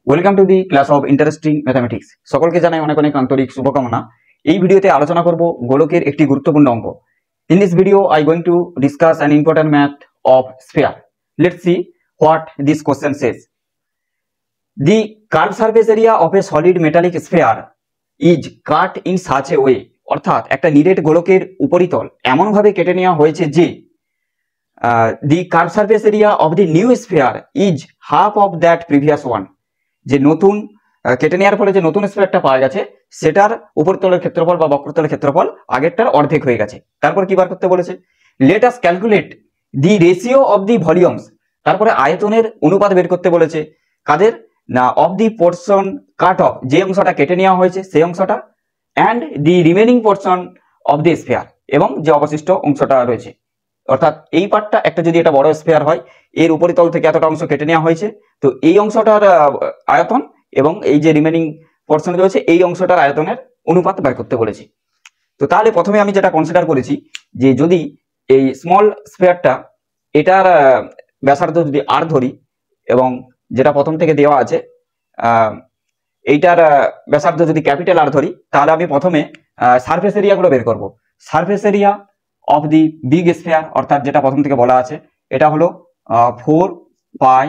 Welcome to the class of interesting mathematics. সকলকে জানাই অনেক অনেক আন্তরিক শুভকামনা। এই ভিডিওতে আলোচনা করব গোলকের একটি গুরুত্বপূর্ণ অঙ্ক। In this video I going to discuss an important math of sphere. Let's see what this question Sage. The curved surface area of a solid metallic sphere is cut in such a way, অর্থাৎ একটা নিরেট গোলকের উপরিতল এমনভাবে কেটে নেওয়া হয়েছে যে the curved surface area of the new sphere is half of that previous one, যে নতুন কেটে নেওয়ার ফলে যে নতুন স্ফিয়ারটা পাওয়া গেছে সেটার উপরিতলের ক্ষেত্রফল বা বক্রতলের ক্ষেত্রফল আগেরটার অর্ধেক হয়ে গেছে। তারপর কি বার করতে বলেছে? Let us calculate the ratio of the volumes, তারপরে আয়তনের অনুপাত বের করতে বলেছে। কাদের না? Of the portion cut off, যে অংশটা কেটে নেওয়া হয়েছে সেই অংশটা, and the remaining portion of the sphere, এবং যে অবশিষ্ট অংশটা রয়েছে। অর্থাৎ এই পার্টটা একটা যদি এটা বড় স্ফিয়ার হয়, এর উপরিতল থেকে এতটা অংশ কেটে নেওয়া হয়েছে, তো এই অংশটার আয়তন এবং এই যে রিমেনিং পোর্শন রয়েছে এই অংশটার আয়তনের অনুপাত বের করতে বলেছি। তো তাহলে প্রথমে আমি যেটা কনসিডার করেছি যে যদি এই স্মল স্ফিয়ারটা এটার ব্যাসার্ধ যদি আর ধরি, এবং যেটা প্রথম থেকে দেওয়া আছে এইটার ব্যাসার্ধ যদি ক্যাপিটাল আর ধরি, তাহলে আমি প্রথমে সারফেস এরিয়াগুলো বের করব। Surface area of the big sphere, অর্থাৎ যেটা প্রথম থেকে বলা আছে, এটা হলো 4 pi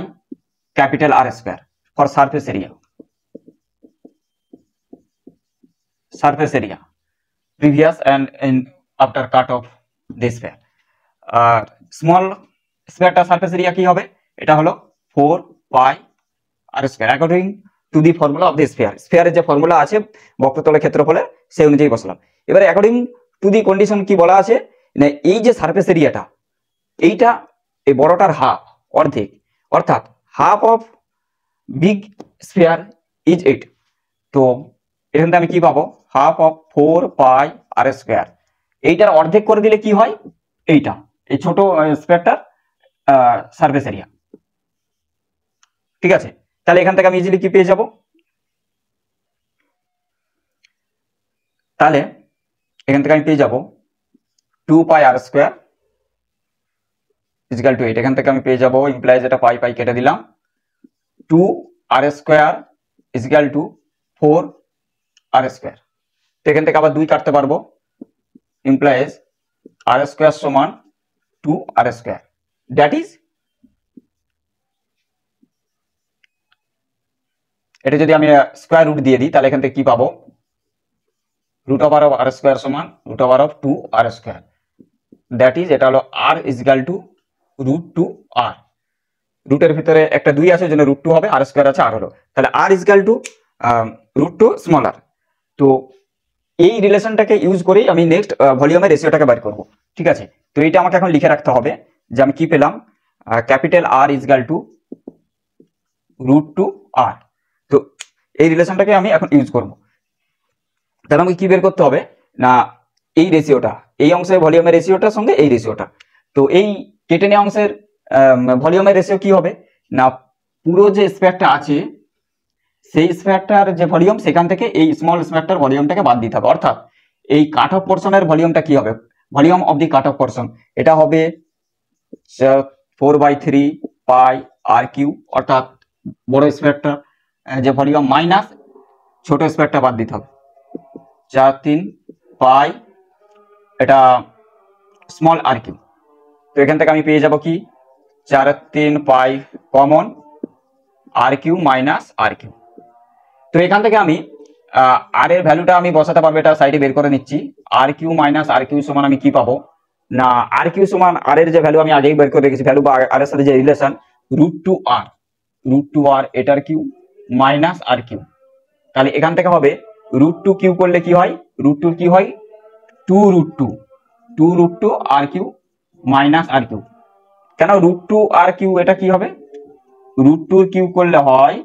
capital R square for surface area. Surface area previous and in after cut of the sphere. আর স্মল স্ফিয়ারটা সারফেস এরিয়া কি হবে? এটা হলো 4 pi R square according to the formula of the sphere. স্ফিয়ারের যে ফর্মুলা আছে বক্রতলের ক্ষেত্রফলে সেই অনুযায়ী বসালাম। এবারে অ্যাকর্ডিং টু দি কন্ডিশন কি বলা আছে না, এই যে সারফেস এরিয়াটা এইটা এই বড়টার হাফ, অর্ধেক, অর্থাৎ half of big sphere is 8। তো এখান থেকে আমি কি পাবো? Half of 4 pi R square. এইটার অর্ধেক করে দিলে কি হয়? এইটা এই ছোট স্ফিয়ারটার সারফেস এরিয়া। ঠিক আছে, তাহলে এখান থেকে আমি ইজিলি কি পেয়ে যাব? তাহলে এখান থেকে আমি পেয়ে যাব 2 পাই আর স্কয়ার ইজ ইকুয়াল টু 8। এখান থেকে আমি পেয়ে যাব, ইমপ্লাইজ এটা পাই পাই কেটে দিলাম, 2 R square is equal to 4 R square. তো এখান থেকে আবার 2 কাটতে পারবো, ইমপ্লাইজ আর স্কয়ার সমান 2 আর স্কয়ার। দ্যাট ইজ, এটা যদি আমি স্কয়ার রুট দিয়ে দিই তাহলে এখান থেকে কি পাবো? Root over of R square সমান root over of 2 R square. That is, এটা হলো R is equal to root 2 R. রুটের ভিতরে একটা 2 আছে, জন্য রুট 2 হবে, আর স্কয়ার আছে আর হলো, তাহলে R is equal to root 2 small R. তো এই রিলেশনটাকে ইউজ করেই আমি নেক্সট ভলিউমের রেশিওটাকে বের করব। ঠিক আছে, তো এইটা আমাকে এখন লিখে রাখতে হবে যে আমি কি পেলাম, capital r is equal to root 2 r. তো এই রিলেশনটাকে আমি এখন ইউজ করব। তাহলে আমাকে কি বের করতে হবে না, এই রেশিওটা, এই অংশের ভলিউমের রেশিওটার সঙ্গে এই রেশিওটা। তো এই কেটে নেওয়া অংশের ভলিউমের রেশিও কি হবে না, পুরো যে স্ফিয়ারটা আছে সেই স্ফিয়ারটার যে ভলিউম সেখান থেকে এই স্মল স্ফিয়ারটার ভলিউমটাকে বাদ দিতে হবে। অর্থাৎ এই কাট অফ পোর্শনের ভলিউমটা কি হবে? Volume of the cut off portion এটা হবে 4/3 পাই আর কিউ, অর্থাৎ বড় স্ফিয়ারটা যে ভলিউম মাইনাস ছোট স্ফিয়ারটা বাদ দিতে হবে 4/3 পাই এটা স্মল আর কিউ। তো এখান থেকে আমি পেয়ে যাব কি 4/3 পাই কমন আর কিউ মাইনাস আর কিউ। তো এখান থেকে আমি আর এর ভ্যালুটা আমি বসাতে পারবো, এটা সাইডে বের করে নিচ্ছি। আর কিউ মাইনাস আর কিউ সমান আমি কি পাবো না, আর কিউ সমান আর এর যে ভ্যালু আমি আগেই বের করে রেখেছি, ভ্যালু বা আর এর সাথে যে রিলেশন রুট 2 আর এটার কিউ মাইনাস আর কিউ। তাহলে এখান থেকে হবে রুট 2 কিউ করলে কি হয়? রুট 2 কি হয়? 2 root 2 r cube minus r cube. কেন রুট 2 আর কিউ? এটা কি হবে? রুট 2 কিউ করলে হয়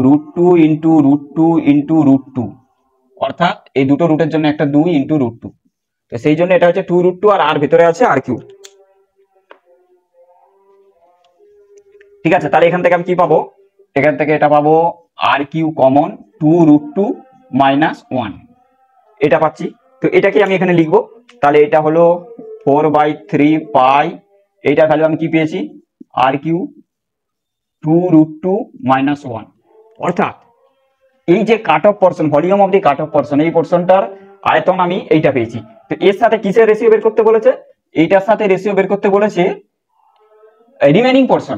root 2 into root 2 into root 2, অর্থাৎ এই দুটো রুটের জন্য একটা 2 ইন্টু রুট 2। তো সেই জন্য এটা হচ্ছে 2 রুট 2 আর ভিতরে আছে আর কিউ। ঠিক আছে, তাহলে এখান থেকে আমি কি পাবো? এখান থেকে এটা পাবো আর কিউ কমন 2 রুট 2 মাইনাস 1, এটা পাচ্ছি। তো এটাকে আমি এখানে লিখবো, তাহলে এটা হলো 4/3 পাই, এইটার ভ্যালু আমি কি পেয়েছি? আর কিউ 2 √2 - 1। অর্থাৎ এই যে cut off portion, volume of the cut off portion, এই পোর্শনটার আয়তন আমি এইটা পেয়েছি। তো এর সাথে কিসের রেশিও বের করতে বলেছে? এইটার সাথে রেশিও বের করতে বলেছে রিমেনিং পোর্শন,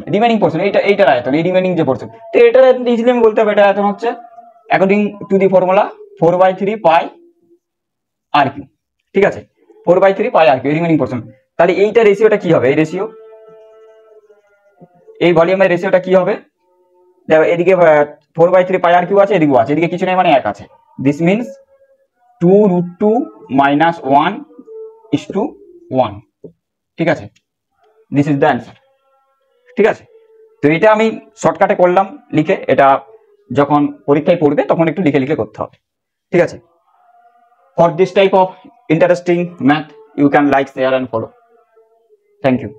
এইটার আয়তন, এই রিমেনিং যে পোর্শন। তো এটার আয়তন ইজিলি আমি বলতে পারবো, এটা আয়তন হচ্ছে according to the formula 4/3 pi r cube. ঠিক আছে, 4/3 pi r cube remaining portion. তাহলে এইটা রেশিওটা কি হবে? এই রেশিও, এই ভলিউমের রেশিওটা কি হবে? দেখো এদিকে 4/3 পাই আর কিউ আছে, এদিকেও আছে, এদিকে কিছু নেই মানে 1 আছে। This means 2√2 - 1:1। ঠিক আছে, দিস ইজ দ্য অ্যান্সার। ঠিক আছে, তো এটা আমি শর্টকাটে করলাম লিখে, এটা যখন পরীক্ষায় পড়বে তখন একটু লিখে লিখে করতে হবে। ঠিক আছে, for this type of interesting math you can like, share and follow. Thank you.